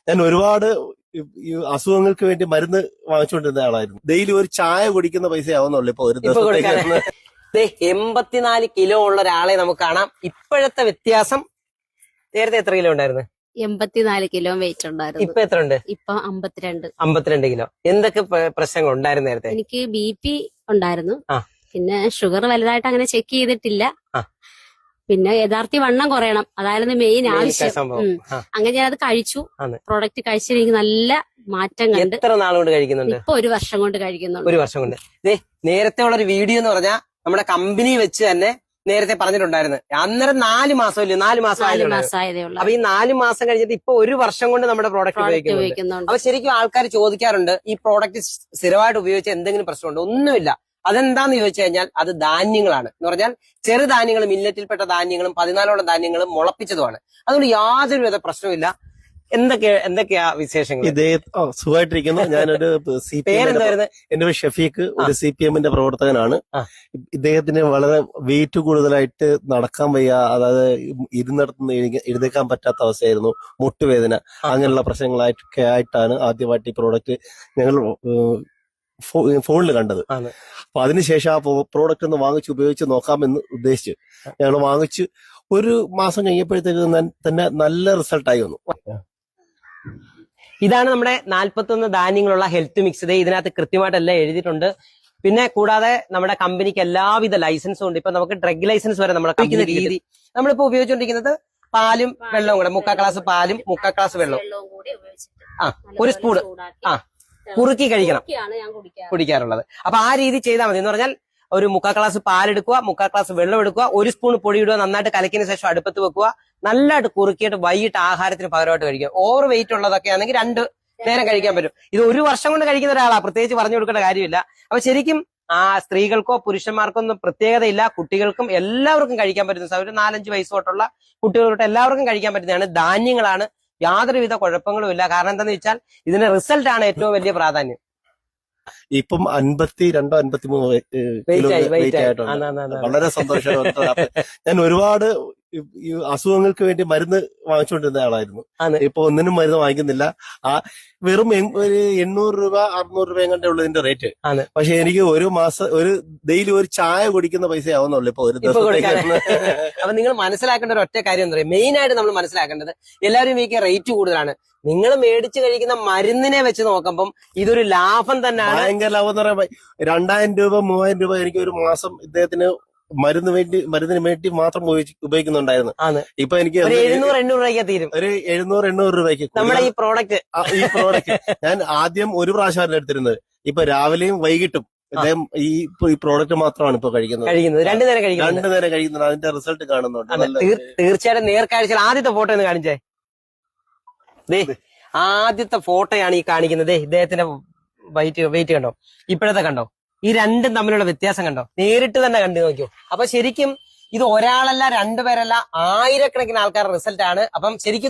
ഞാൻ ഒരുപാട് ഈ അസുഖങ്ങൾക്ക് വേണ്ടി മരുന്ന് വാങ്ങിച്ചുകൊണ്ടിരുന്ന ആളായിരുന്നു. ഡെയിലി ഒരു ചായ കുടിക്കുന്ന പൈസ ആവുന്നുള്ളൂ ഇപ്പൊ ഒരു ദിവസത്തേക്ക്. 84 കിലോ ഉള്ള ഒരാളെ നമുക്ക് കാണാം. ഇപ്പോഴത്തെ വ്യത്യാസം, നേരത്തെ എത്ര കിലോ ഉണ്ടായിരുന്നു? 84 കിലോ വെയിറ്റ് ഉണ്ടായിരുന്നു. ഇപ്പൊ എത്ര ഉണ്ട്? ഇപ്പൊ 52. 52 കിലോ. എന്തൊക്കെ പ്രശ്നങ്ങൾ ഉണ്ടായിരുന്നു നേരത്തെ? എനിക്ക് BP ഉണ്ടായിരുന്നു. പിന്നെ ഷുഗർ വലുതായിട്ട് അങ്ങനെ ചെക്ക് ചെയ്തിട്ടില്ല. പിന്നെ യഥാർത്ഥി വണ്ണം കുറയണം, അതായിരുന്നു മെയിൻ ആവശ്യം. അങ്ങനെ ഞാൻ അത് കഴിച്ചു. പ്രോഡക്റ്റ് കഴിച്ചിട്ട് എനിക്ക് നല്ല മാറ്റം കണ്ട്. എത്ര നാളുകൊണ്ട് കഴിക്കുന്നുണ്ട്? ഇപ്പൊ 1 വർഷം കൊണ്ട് കഴിക്കുന്നുണ്ട്. 1 വർഷം കൊണ്ട്. നേരത്തെ ഉള്ളൊരു വീഡിയോ എന്ന് പറഞ്ഞാൽ നമ്മുടെ കമ്പനി വെച്ച് തന്നെ നേരത്തെ പറഞ്ഞിട്ടുണ്ടായിരുന്നു. അന്നേരം 4 മാസം ഇല്ലേ? 4 മാസം ആയതേ ഉള്ളൂ. അപ്പൊ ഈ 4 മാസം കഴിഞ്ഞിട്ട് ഇപ്പൊ 1 വർഷം കൊണ്ട് നമ്മുടെ പ്രോഡക്റ്റ് ഉപയോഗിക്കുന്നുണ്ട്. അപ്പൊ ശരിക്കും ആൾക്കാർ ചോദിക്കാറുണ്ട്, ഈ പ്രോഡക്റ്റ് സ്ഥിരമായിട്ട് ഉപയോഗിച്ച എന്തെങ്കിലും പ്രശ്നമുണ്ടോ? ഒന്നുമില്ല. അതെന്താന്ന് ചോദിച്ചു കഴിഞ്ഞാൽ അത് ധാന്യങ്ങളാണ്. എന്ന് പറഞ്ഞാൽ ചെറുധാന്യങ്ങളും മില്ലറ്റിൽപ്പെട്ട ധാന്യങ്ങളും 14ഓളം ധാന്യങ്ങളും മുളപ്പിച്ചതുമാണ്. അതുകൊണ്ട് യാതൊരുവിധ പ്രശ്നവുമില്ല. എന്തൊക്കെയാ വിശേഷങ്ങൾ? ഇതേ സുഖമായിട്ടിരിക്കുന്നു. ഞാനൊരു എന്റെ പേര് ഷഫീഖ്, ഒരു CPM പ്രവർത്തകനാണ്. ഇദ്ദേഹത്തിന് വളരെ വെയിറ്റ് കൂടുതലായിട്ട് നടക്കാൻ വയ്യ, അതായത് ഇരുന്നിടത്തുനിന്ന് എഴുന്നേക്കാൻ പറ്റാത്ത അവസ്ഥയായിരുന്നു, മുട്ടുവേദന, അങ്ങനെയുള്ള പ്രശ്നങ്ങളായിട്ടൊക്കെ ആയിട്ടാണ് ആദ്യമായിട്ട് ഈ പ്രോഡക്റ്റ് ഞങ്ങൾ ഫോണിൽ കണ്ടത്. അപ്പൊ അതിനുശേഷം ആ പ്രോഡക്റ്റ് ഒന്ന് വാങ്ങിച്ച് ഉപയോഗിച്ച് നോക്കാമെന്ന് ഉദ്ദേശിച്ച് ഞങ്ങൾ വാങ്ങിച്ച് 1 മാസം കഴിഞ്ഞപ്പോഴത്തേക്ക് തന്നെ നല്ല റിസൾട്ടായി വന്നു. ഇതാണ് നമ്മുടെ 41 ധാന്യങ്ങളുള്ള ഹെൽത്ത് മിക്സ്. ഇതിനകത്ത് കൃത്യമായിട്ടെല്ലാം എഴുതിയിട്ടുണ്ട്. പിന്നെ കൂടാതെ നമ്മുടെ കമ്പനിക്ക് എല്ലാവിധ ലൈസൻസും ഉണ്ട്. ഇപ്പൊ നമുക്ക് ഡ്രഗ് ലൈസൻസ് വരെ നമ്മുടെ ഉപയോഗിക്കുന്ന രീതി. നമ്മളിപ്പോ ഉപയോഗിച്ചുകൊണ്ടിരിക്കുന്നത് പാലും വെള്ളവും കൂടെ, 3/4 ഗ്ലാസ് പാലും 3/4 ഗ്ലാസ് വെള്ളവും, 1 സ്പൂൺ കുറുക്കി കഴിക്കണം കുടിക്കാറുള്ളത്. അപ്പൊ ആ രീതി ചെയ്താൽ മതി. എന്ന് പറഞ്ഞാൽ ഒരു 3/4 ഗ്ലാസ് പാലെടുക്കുക, 3/4 ഗ്ലാസ് വെള്ളം എടുക്കുക, 1 സ്പൂൺ പൊടി ഇടുക, നന്നായിട്ട് കലക്കിയതിനു ശേഷം അടുപ്പത്ത് വെക്കുക, നല്ലതായിട്ട് കുറുക്കിയിട്ട് വൈകിട്ട് ആഹാരത്തിന് പകരമായിട്ട് കഴിക്കുക. ഓവർ വെയിറ്റ് ഉള്ളതൊക്കെ ആണെങ്കിൽ 2 നേരം കഴിക്കാൻ പറ്റും. ഇത് 1 വർഷം കൊണ്ട് കഴിക്കുന്ന ഒരാളാ, പ്രത്യേകിച്ച് പറഞ്ഞു കൊടുക്കേണ്ട കാര്യമില്ല. അപ്പൊ ശരിക്കും സ്ത്രീകൾക്കോ പുരുഷന്മാർക്കോ ഒന്നും പ്രത്യേകതയില്ല, കുട്ടികൾക്കും എല്ലാവർക്കും കഴിക്കാൻ പറ്റുന്ന, ഒരു 4-5 വയസ്സ് തൊട്ടുള്ള കുട്ടികൾക്ക് എല്ലാവർക്കും കഴിക്കാൻ പറ്റുന്നതാണ്. ധാന്യങ്ങളാണ്, യാതൊരുവിധ കുഴപ്പങ്ങളും ഇല്ല. കാരണം എന്താണെന്ന് വെച്ചാൽ ഇതിന്റെ റിസൾട്ട് ആണ് ഏറ്റവും വലിയ പ്രാധാന്യം. ഇപ്പം 52 53 കിലോ വെയിറ്റ് ആയിട്ടുണ്ട്. വളരെ സന്തോഷമാണ്. ഞാൻ ഒരുപാട് ഈ അസുഖങ്ങൾക്ക് വേണ്ടി മരുന്ന് വാങ്ങിച്ചുകൊണ്ടിരുന്ന ആളായിരുന്നു. ഇപ്പൊ ഒന്നിനും മരുന്ന് വാങ്ങിക്കുന്നില്ല. വെറും ഒരു 800 രൂപ 600 രൂപ എങ്ങാണ്ടേ ഉള്ളൂ ഇതിന്റെ റേറ്റ്. പക്ഷെ എനിക്ക് ഒരു ഡെയിലി ഒരു ചായ കുടിക്കുന്ന പൈസ ആവുന്നുള്ളൂ ഇപ്പൊ ഒരു ദിവസത്തേക്ക്. അപ്പൊ നിങ്ങൾ മനസ്സിലാക്കേണ്ട ഒരു ഒറ്റ കാര്യം എന്താ പറയുക, മെയിൻ ആയിട്ട് നമ്മൾ മനസ്സിലാക്കേണ്ടത്, എല്ലാവരും ഈ റേറ്റ് കൂടുതലാണ്. നിങ്ങൾ മേടിച്ച് കഴിക്കുന്ന മരുന്നിനെ വെച്ച് നോക്കുമ്പം ഇതൊരു ലാഭം തന്നെയാണ്. ഭയങ്കര ലാഭം എന്ന് പറയുമ്പോൾ 2000 രൂപ 3000 രൂപ എനിക്ക് ഒരു മാസം ഇദ്ദേഹത്തിന് മരുന്നിന് വേണ്ടി മാത്രം ഉപയോഗിക്കുന്നുണ്ടായിരുന്നു. ഇപ്പൊ എനിക്ക് 700-800 രൂപയ്ക്ക് തീരും. ഒരു 700-800 രൂപയ്ക്ക് നമ്മുടെ ഈ പ്രോഡക്റ്റ് ഞാൻ ആദ്യം 1 പ്രാവശ്യമായിരുന്നു എടുത്തിരുന്നത്. ഇപ്പൊ രാവിലെയും വൈകിട്ടും ഇദ്ദേഹം ഈ പ്രോഡക്റ്റ് മാത്രമാണ് ഇപ്പൊ കഴിക്കുന്നത്. 2 നേരം കഴിക്കുന്നത്. അതിന്റെ റിസൾട്ട് കാണുന്നുണ്ട്. തീർച്ചയായിട്ടും നേർക്കാഴ്ച. ആദ്യത്തെ ഫോട്ടോ ഒന്ന് കാണിച്ചേ. ആദ്യത്തെ ഫോട്ടോയാണ് ഈ കാണിക്കുന്നത്. ഇദ്ദേഹത്തിന്റെ വെയിറ്റ് കണ്ടോ, ഇപ്പോഴത്തെ കണ്ടോ, ഈ രണ്ടും തമ്മിലുള്ള വ്യത്യാസം കണ്ടോ, നേരിട്ട് തന്നെ കണ്ടു നോക്കിയോ. അപ്പൊ ശരിക്കും ഇത് ഒരാളല്ല 2 പേരല്ല, ആയിരക്കണക്കിന് ആൾക്കാരുടെ റിസൾട്ട് ആണ്. അപ്പം ശരിക്കും